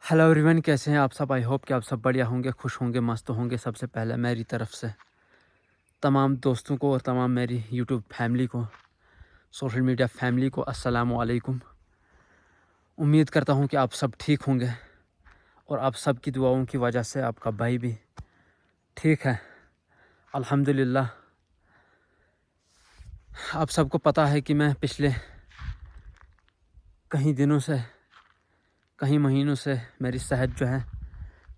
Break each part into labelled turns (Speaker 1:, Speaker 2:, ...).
Speaker 1: Hello everyone, कैसे हैं आप सब। आई होप कि आप सब बढ़िया होंगे, खुश होंगे, मस्त होंगे। सबसे पहले मेरी तरफ से तमाम दोस्तों को और तमाम मेरी यूट्यूब फैमिली को, सोशल मीडिया फैमिली को अस्सलामु अलैकुम। उम्मीद करता हूं कि आप सब ठीक होंगे और आप सब की दुआओं की वजह से आपका भाई भी ठीक है, अल्हम्दुलिल्लाह। आप सबको पता है कि मैं पिछले कहीं दिनों से, कहीं महीनों से मेरी सेहत जो है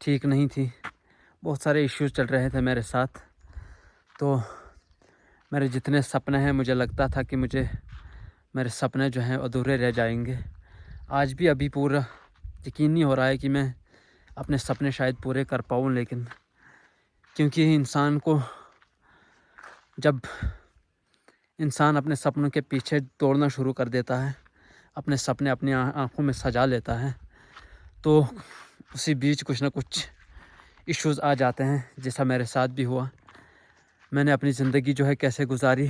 Speaker 1: ठीक नहीं थी। बहुत सारे इश्यूज चल रहे थे मेरे साथ। तो मेरे जितने सपने हैं, मुझे लगता था कि मेरे सपने जो हैं अधूरे रह जाएंगे। आज भी अभी पूरा यकीन नहीं हो रहा है कि मैं अपने सपने शायद पूरे कर पाऊँ, लेकिन क्योंकि जब इंसान अपने सपनों के पीछे दौड़ना शुरू कर देता है, अपने सपने अपनी आँखों में सजा लेता है, तो उसी बीच कुछ ना कुछ इश्यूज़ आ जाते हैं, जैसा मेरे साथ भी हुआ। मैंने अपनी ज़िंदगी जो है कैसे गुजारी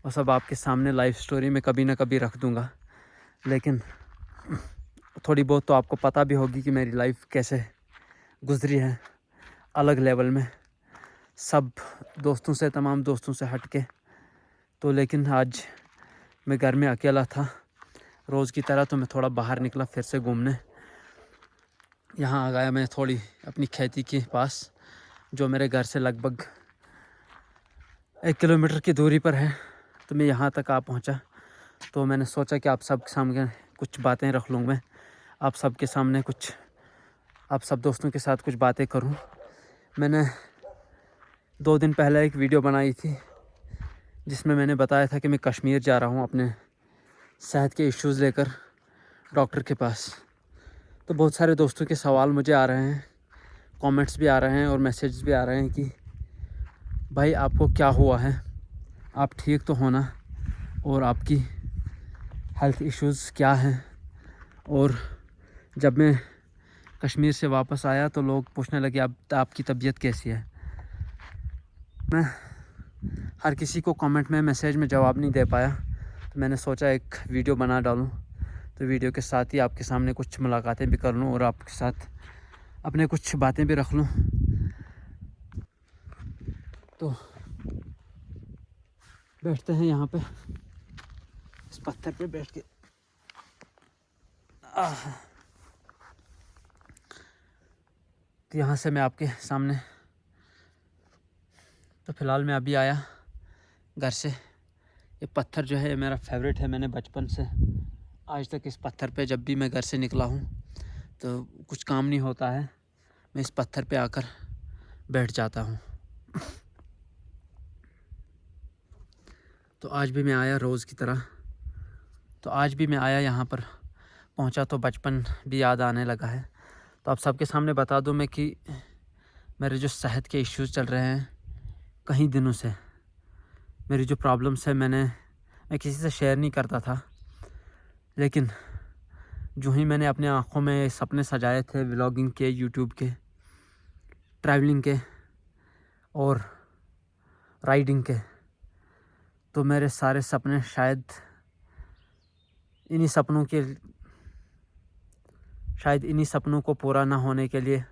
Speaker 1: वो सब आपके सामने लाइफ स्टोरी में कभी ना कभी रख दूँगा। लेकिन थोड़ी बहुत तो आपको पता भी होगी कि मेरी लाइफ कैसे गुजरी है, अलग लेवल में, सब दोस्तों से, तमाम दोस्तों से हट के। तो लेकिन आज मैं घर में अकेला था रोज़ की तरह, तो मैं थोड़ा बाहर निकला फिर से घूमने। यहाँ आ गया मैं थोड़ी अपनी खेती के पास, जो मेरे घर से लगभग 1 किलोमीटर की दूरी पर है। तो मैं यहाँ तक आ पहुँचा, तो मैंने सोचा कि आप सब सामने कुछ बातें रख लूँ मैं, आप सब के सामने कुछ, आप सब दोस्तों के साथ कुछ बातें करूँ। मैंने 2 दिन पहले एक वीडियो बनाई थी जिसमें मैंने बताया था कि मैं कश्मीर जा रहा हूँ अपने सेहत के इश्यूज़ लेकर डॉक्टर के पास। तो बहुत सारे दोस्तों के सवाल मुझे आ रहे हैं, कमेंट्स भी आ रहे हैं और मैसेज भी आ रहे हैं कि भाई आपको क्या हुआ है, आप ठीक तो हो ना, और आपकी हेल्थ इश्यूज़ क्या हैं। और जब मैं कश्मीर से वापस आया तो लोग पूछने लगे अब आपकी तबीयत कैसी है। मैं हर किसी को कमेंट में, मैसेज में जवाब नहीं दे पाया, तो मैंने सोचा एक वीडियो बना डालूं। तो वीडियो के साथ ही आपके सामने कुछ मुलाकातें भी कर लूं और आपके साथ अपने कुछ बातें भी रख लूं। तो बैठते हैं यहाँ पे, इस पत्थर पे बैठ के। तो यहाँ से मैं आपके सामने, तो फ़िलहाल मैं अभी आया घर से। ये पत्थर जो है मेरा फेवरेट है, मैंने बचपन से आज तक इस पत्थर पे जब भी मैं घर से निकला हूँ तो कुछ काम नहीं होता है, मैं इस पत्थर पे आकर बैठ जाता हूँ। तो आज भी मैं आया रोज़ की तरह। तो आज भी मैं आया यहाँ पर पहुँचा तो बचपन भी याद आने लगा है। तो आप सबके सामने बता दूँ मैं कि मेरे जो सेहत के इश्यूज़ चल रहे हैं कई दिनों से, मेरी जो प्रॉब्लम्स है मैं किसी से शेयर नहीं करता था, लेकिन जो ही मैंने अपने आँखों में सपने सजाए थे व्लॉगिंग के, यूट्यूब के, ट्रैवलिंग के और राइडिंग के, तो मेरे सारे सपने शायद इन्हीं सपनों को पूरा ना होने के लिए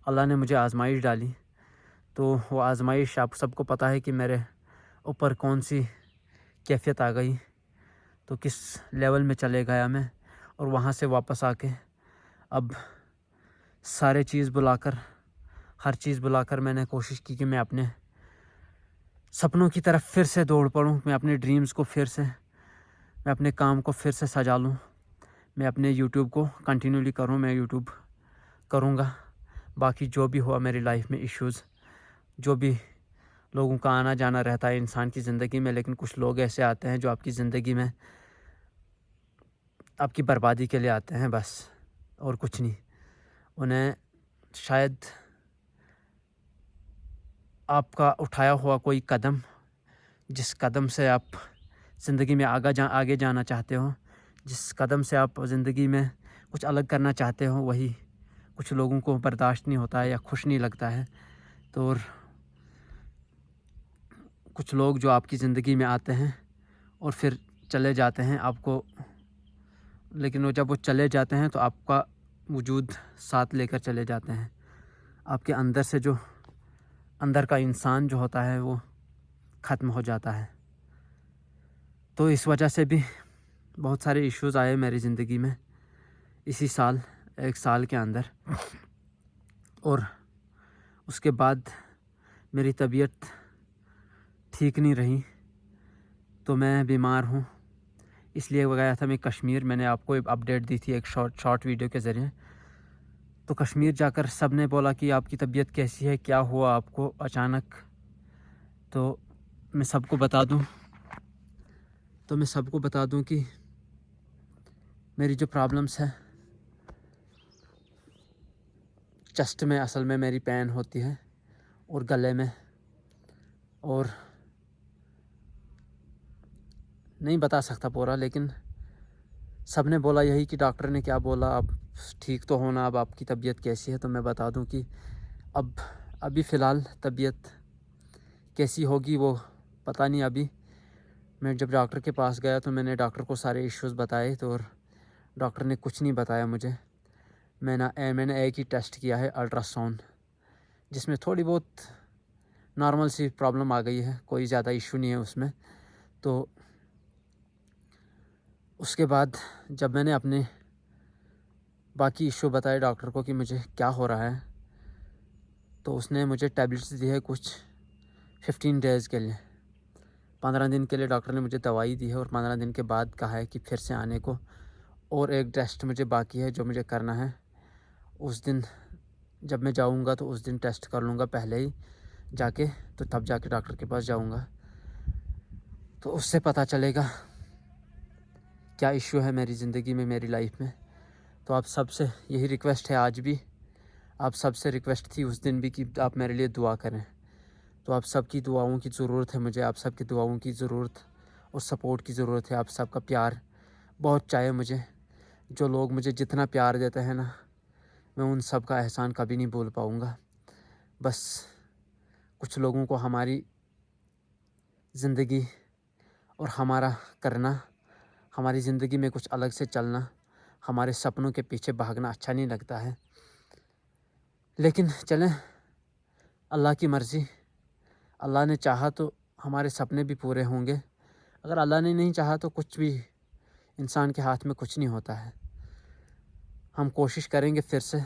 Speaker 1: अल्लाह ने मुझे आजमाइश डाली। तो वो आजमाइश आप सबको पता है कि मेरे ऊपर कौन सी कैफियत आ गई, तो किस लेवल में चले गया मैं। और वहाँ से वापस आके अब हर चीज़ बुलाकर मैंने कोशिश की कि मैं अपने सपनों की तरफ फिर से दौड़ पड़ूँ, मैं अपने ड्रीम्स को मैं अपने काम को फिर से सजा लूँ, मैं अपने यूट्यूब को कंटिन्यूली करूँ, मैं यूट्यूब करूँगा। बाकी जो भी हुआ मेरी लाइफ में इश्यूज़, जो भी लोगों का आना जाना रहता है इंसान की ज़िंदगी में, लेकिन कुछ लोग ऐसे आते हैं जो आपकी ज़िंदगी में आपकी बर्बादी के लिए आते हैं बस, और कुछ नहीं। उन्हें शायद आपका उठाया हुआ कोई कदम, जिस कदम से आप ज़िंदगी में आगे जाना चाहते हो, जिस कदम से आप ज़िंदगी में कुछ अलग करना चाहते हो, वही कुछ लोगों को बर्दाश्त नहीं होता है या खुश नहीं लगता है। तो और कुछ लोग जो आपकी ज़िंदगी में आते हैं और फिर चले जाते हैं आपको, लेकिन जब वो चले जाते हैं तो आपका وجود ساتھ لے کر چلے جاتے ہیں. آپ کے اندر سے جو اندر کا انسان جو ہوتا ہے وہ ختم ہو جاتا ہے. تو اس وجہ سے بھی بہت سارے ایشوز آئے میری زندگی میں اسی سال، 1 سال کے اندر. اور اس کے بعد میری طبیعت ٹھیک نہیں رہی تو میں بیمار ہوں. اس لیے گیا تھا میں کشمیر. میں نے آپ کو ایک اپڈیٹ دی تھی ایک شارٹ ویڈیو کے ذریعے. تو کشمیر جا کر سب نے بولا کہ آپ کی طبیعت کیسی ہے، کیا ہوا آپ کو اچانک. تو میں سب کو بتا دوں کہ میری جو پرابلمس ہے چیسٹ میں، اصل میں میری پین ہوتی ہے اور گلے میں. اور نہیں بتا سکتا پورا، لیکن سب نے بولا یہی کہ ڈاکٹر نے کیا بولا، اب ٹھیک تو ہونا. اب آپ کی طبیعت کیسی ہے؟ تو میں بتا دوں کہ ابھی فی الحال طبیعت کیسی ہوگی وہ پتہ نہیں. ابھی میں جب ڈاکٹر کے پاس گیا تو میں نے ڈاکٹر کو سارے ایشوز بتائے، تو ڈاکٹر نے کچھ نہیں بتایا مجھے. میں نے ایک ہی ٹیسٹ کیا ہے، الٹرا ساؤنڈ، جس میں تھوڑی بہت نارمل سی پرابلم آ گئی ہے، کوئی زیادہ ایشو نہیں ہے اس میں. تو اس کے بعد جب میں نے اپنے باقی ایشو بتائے ڈاکٹر کو کہ مجھے کیا ہو رہا ہے، تو اس نے مجھے ٹیبلٹس دی ہے کچھ 15 ڈیز کے لیے. 15 دن کے لیے ڈاکٹر نے مجھے دوائی دی ہے، اور 15 دن کے بعد کہا ہے کہ پھر سے آنے کو. اور ایک ٹیسٹ مجھے باقی ہے جو مجھے کرنا ہے. اس دن جب میں جاؤں گا تو اس دن ٹیسٹ کر لوں گا پہلے ہی جا کے، تو تب جا کے ڈاکٹر کے پاس جاؤں گا. تو اس سے پتہ چلے گا کیا ایشو ہے میری زندگی میں، میری لائف میں. تو آپ سب سے یہی ریکویسٹ ہے، آج بھی آپ سب سے ریکویسٹ تھی اس دن بھی، کہ آپ میرے لیے دعا کریں. تو آپ سب کی دعاؤں کی ضرورت ہے مجھے، آپ سب کی دعاؤں کی ضرورت اور سپورٹ کی ضرورت ہے. آپ سب کا پیار بہت چاہیے مجھے. جو لوگ مجھے جتنا پیار دیتے ہیں نا، میں ان سب کا احسان کبھی نہیں بھول پاؤں گا. بس کچھ لوگوں کو ہماری زندگی اور ہمارا کرنا، ہماری زندگی میں کچھ الگ سے چلنا، ہمارے سپنوں کے پیچھے بھاگنا اچھا نہیں لگتا ہے. لیکن چلیں، اللہ کی مرضی. اللہ نے چاہا تو ہمارے سپنے بھی پورے ہوں گے. اگر اللہ نے نہیں چاہا تو کچھ بھی انسان کے ہاتھ میں کچھ نہیں ہوتا ہے. ہم کوشش کریں گے پھر سے.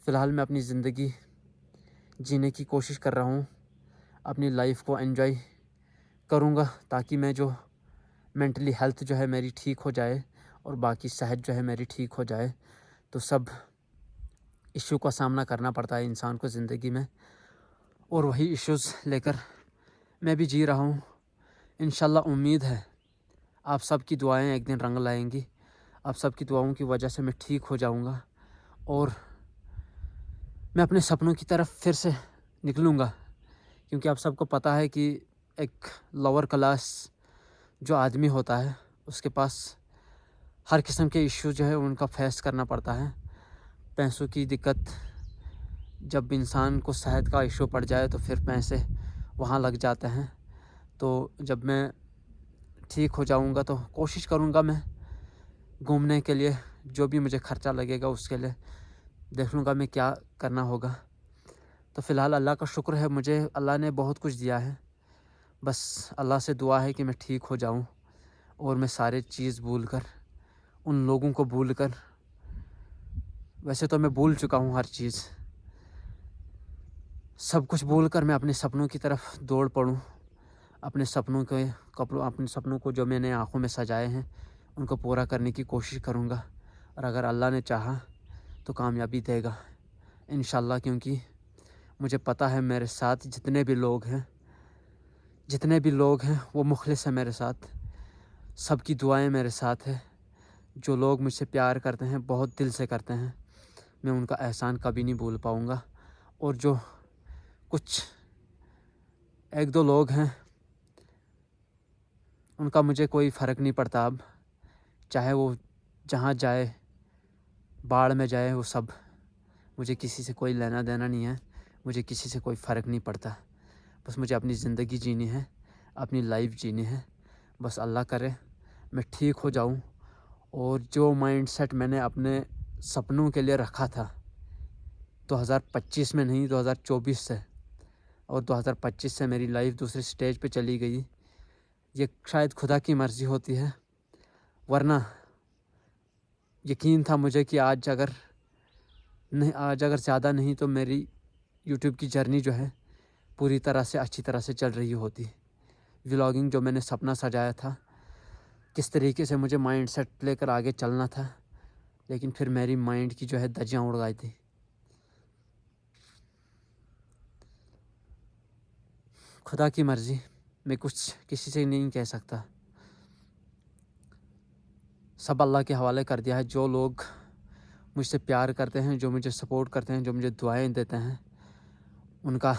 Speaker 1: فی الحال میں اپنی زندگی جینے کی کوشش کر رہا ہوں، اپنی لائف کو انجوائے کروں گا، تاکہ میں جو مینٹلی ہیلتھ جو ہے میری ٹھیک ہو جائے، اور باقی صحت جو ہے میری ٹھیک ہو جائے. تو سب ایشو کا سامنا کرنا پڑتا ہے انسان کو زندگی میں، اور وہی ایشوز لے کر میں بھی جی رہا ہوں. انشاءاللہ امید ہے آپ سب کی دعائیں ایک دن رنگ لائیں گی. آپ سب کی دعاؤں کی وجہ سے میں ٹھیک ہو جاؤں گا، اور میں اپنے سپنوں کی طرف پھر سے نکلوں گا. کیونکہ آپ سب کو پتہ ہے کہ ایک لوور کلاس جو آدمی ہوتا ہے، اس کے پاس ہر قسم کے ایشو جو ہے ان کا فیس کرنا پڑتا ہے. پیسوں کی دقت، جب انسان کو صحت کا ایشو پڑ جائے تو پھر پیسے وہاں لگ جاتے ہیں. تو جب میں ٹھیک ہو جاؤں گا تو کوشش کروں گا میں گھومنے کے لیے، جو بھی مجھے خرچہ لگے گا اس کے لیے دیکھ لوں گا میں کیا کرنا ہوگا. تو فی الحال اللہ کا شکر ہے، مجھے اللہ نے بہت کچھ دیا ہے. بس اللہ سے دعا ہے کہ میں ٹھیک ہو جاؤں، اور میں سارے چیز بھول کر، ان لوگوں کو بھول کر، ویسے تو میں بھول چکا ہوں ہر چیز، سب کچھ بھول کر میں اپنے سپنوں کی طرف دوڑ پڑوں. اپنے سپنوں کو جو میں نے آنکھوں میں سجائے ہیں ان کو پورا کرنے کی کوشش کروں گا. اور اگر اللہ نے چاہا تو کامیابی دے گا انشاءاللہ. کیونکہ مجھے پتہ ہے میرے ساتھ جتنے بھی لوگ ہیں وہ مخلص ہیں میرے ساتھ. سب کی دعائیں میرے ساتھ ہیں. جو لوگ مجھ سے پیار کرتے ہیں، بہت دل سے کرتے ہیں، میں ان کا احسان کبھی نہیں بھول پاؤں گا. اور جو کچھ 1-2 لوگ ہیں، ان کا مجھے کوئی فرق نہیں پڑتا. اب چاہے وہ جہاں جائے، باڑ میں جائے، وہ سب، مجھے کسی سے کوئی لینا دینا نہیں ہے. مجھے کسی سے کوئی فرق نہیں پڑتا. بس مجھے اپنی زندگی جینی ہے، اپنی لائف جینی ہے. بس اللہ کرے میں ٹھیک ہو جاؤں. اور جو مائنڈ سیٹ میں نے اپنے सपनों के लिए रखा था 2025 में नहीं 2024 से, और 2025 से मेरी लाइफ दूसरी स्टेज पे चली गई। ये शायद खुदा की मर्ज़ी होती है, वरना यकीन था मुझे कि आज अगर ज़्यादा नहीं तो मेरी यूट्यूब की जर्नी जो है पूरी तरह से अच्छी तरह से चल रही होती। व्लॉगिंग जो मैंने सपना सजाया था, किस तरीके से मुझे माइंड सेट लेकर आगे चलना था, लेकिन फिर मेरी माइंड की जो है धज्जियाँ उड़ गई थी। खुदा की मर्ज़ी, मैं कुछ किसी से नहीं कह सकता, सब अल्लाह के हवाले कर दिया है। जो लोग मुझसे प्यार करते हैं, जो मुझे सपोर्ट करते हैं, जो मुझे दुआएं देते हैं, उनका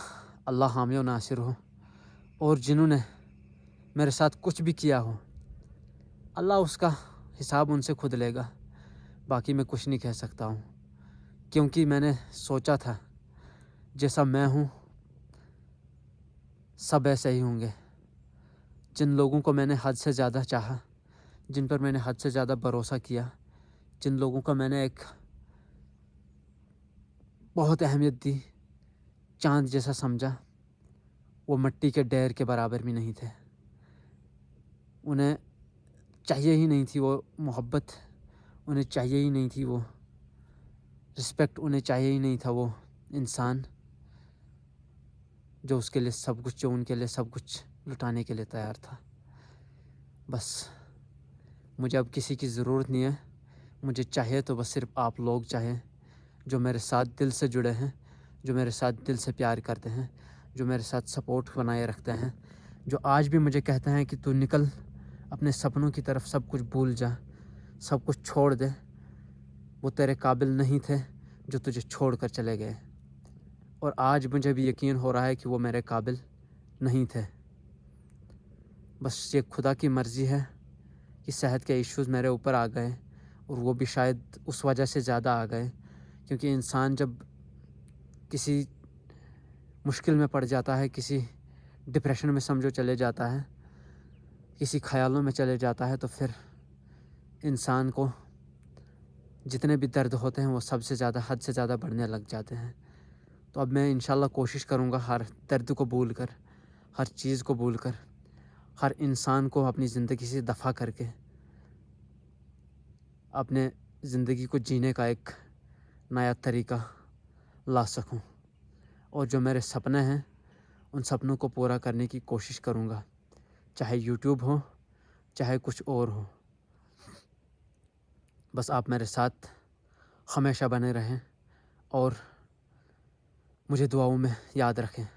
Speaker 1: अल्लाह हामी व नासिर हो। और जिन्होंने मेरे साथ कुछ भी किया हो, अल्लाह उसका हिसाब उनसे खुद लेगा। बाकी मैं कुछ नहीं कह सकता हूँ, क्योंकि मैंने सोचा था जैसा मैं हूँ सब ऐसे ही होंगे। जिन लोगों को मैंने हद से ज़्यादा चाहा, जिन पर मैंने हद से ज़्यादा भरोसा किया, जिन लोगों का मैंने एक बहुत अहमियत दी, चाँद जैसा समझा, वो मिट्टी के ढेर के बराबर भी नहीं थे। उन्हें चाहिए ही नहीं थी वो मोहब्बत, उन्हें चाहिए ही नहीं थी वो रिस्पेक्ट, उन्हें चाहिए ही नहीं था वो इंसान जो उसके लिए सब कुछ, जो उनके लिए सब कुछ लुटाने के लिए तैयार था। बस मुझे अब किसी की ज़रूरत नहीं है, मुझे चाहिए तो बस सिर्फ आप लोग चाहें, जो मेरे साथ दिल से जुड़े हैं, जो मेरे साथ दिल से प्यार करते हैं, जो मेरे साथ सपोर्ट बनाए रखते हैं, जो आज भी मुझे कहते हैं कि तू निकल अपने सपनों की तरफ, सब कुछ भूल जा, सब कुछ छोड़ दे, वो तेरे काबिल नहीं थे जो तुझे छोड़ कर चले गए। और आज मुझे भी यकीन हो रहा है कि वो मेरे काबिल नहीं थे। बस ये खुदा की मर्ज़ी है कि सेहत के इश्यूज़ मेरे ऊपर आ गए, और वो भी शायद उस वजह से ज़्यादा आ गए, क्योंकि इंसान जब किसी मुश्किल में पड़ जाता है, किसी डिप्रेशन में समझो चले जाता है, किसी ख्यालों में चले जाता है, तो फिर इंसान को जितने भी दर्द होते हैं वो सबसे ज़्यादा, हद से ज़्यादा बढ़ने लग जाते हैं। तो अब मैं इंशाल्लाह कोशिश करूँगा हर दर्द को भूल कर, हर चीज़ को भूल कर, हर इंसान को अपनी ज़िंदगी से दफ़ा करके अपने ज़िंदगी को जीने का एक नया तरीका ला सकूं। और जो मेरे सपने हैं उन सपनों को पूरा करने की कोशिश करूंगा, चाहे यूट्यूब हो, चाहे कुछ और हो। बस आप मेरे साथ हमेशा बने रहें और मुझे दुआओं में याद रखें।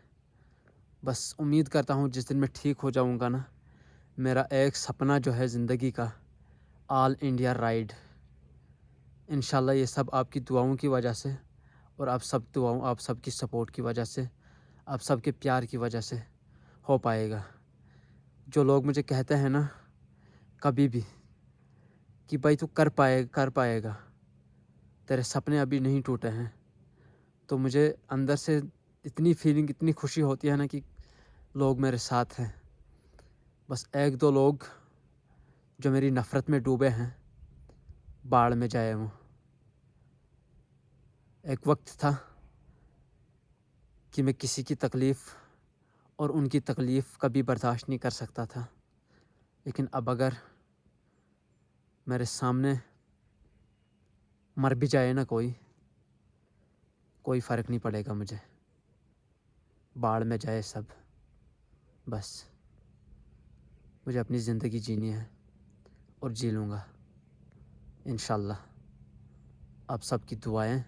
Speaker 1: बस उम्मीद करता हूँ जिस दिन मैं ठीक हो जाऊँगा ना, मेरा एक सपना जो है ज़िंदगी का, ऑल इंडिया राइड, इंशाल्लाह ये सब आपकी दुआओं की वजह से, और आप सब दुआओं, आप सब की सपोर्ट की वजह से, आप सब के प्यार की वजह से हो पाएगा। जो लोग मुझे कहते हैं ना कभी भी कि भाई तू कर पाएगा, तेरे सपने अभी नहीं टूटे हैं, तो मुझे अंदर से इतनी फीलिंग, इतनी खुशी होती है ना कि लोग मेरे साथ हैं। बस एक दो लोग जो मेरी नफ़रत में डूबे हैं, बाढ़ में जाए वो। एक वक्त था कि मैं किसी की तकलीफ़ और उनकी तकलीफ़ कभी बर्दाश्त नहीं कर सकता था, लेकिन अब अगर मेरे सामने मर भी जाए ना कोई फ़र्क नहीं पड़ेगा मुझे, बाढ़ में जाए सब, बस मुझे अपनी ज़िंदगी जीनी है और जी लूँगा इंशाल्लाह। आप सबकी दुआएं,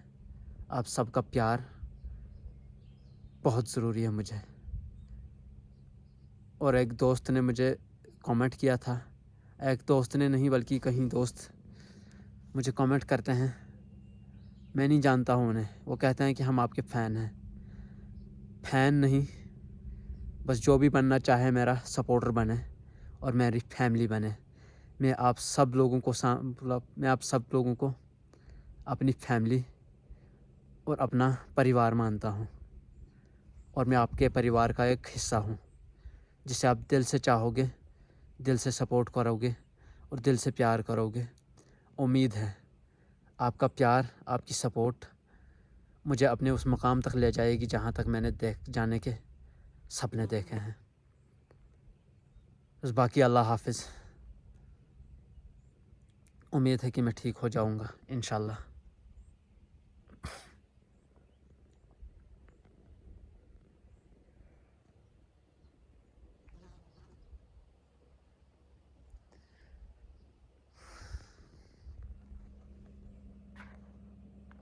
Speaker 1: आप सबका प्यार बहुत ज़रूरी है मुझे। और एक दोस्त ने मुझे कमेंट किया था, एक दोस्त ने नहीं बल्कि कहीं दोस्त मुझे कमेंट करते हैं, मैं नहीं जानता हूँ उन्हें, वो कहते हैं कि हम आपके फ़ैन हैं। फ़ैन नहीं, बस जो भी बनना चाहे मेरा सपोर्टर बने और मेरी फैमिली बने। मैं आप सब लोगों को मैं आप सब लोगों को अपनी फैमिली और अपना परिवार मानता हूँ, और मैं आपके परिवार का एक हिस्सा हूँ, जिसे आप दिल से चाहोगे, दिल से सपोर्ट करोगे और दिल से प्यार करोगे। उम्मीद है آپ کا پیار، آپ کی سپورٹ مجھے اپنے اس مقام تک لے جائے گی جہاں تک میں نے جانے کے سپنے دیکھے ہیں۔ بس باقی اللہ حافظ۔ امید ہے کہ میں ٹھیک ہو جاؤں گا انشاءاللہ۔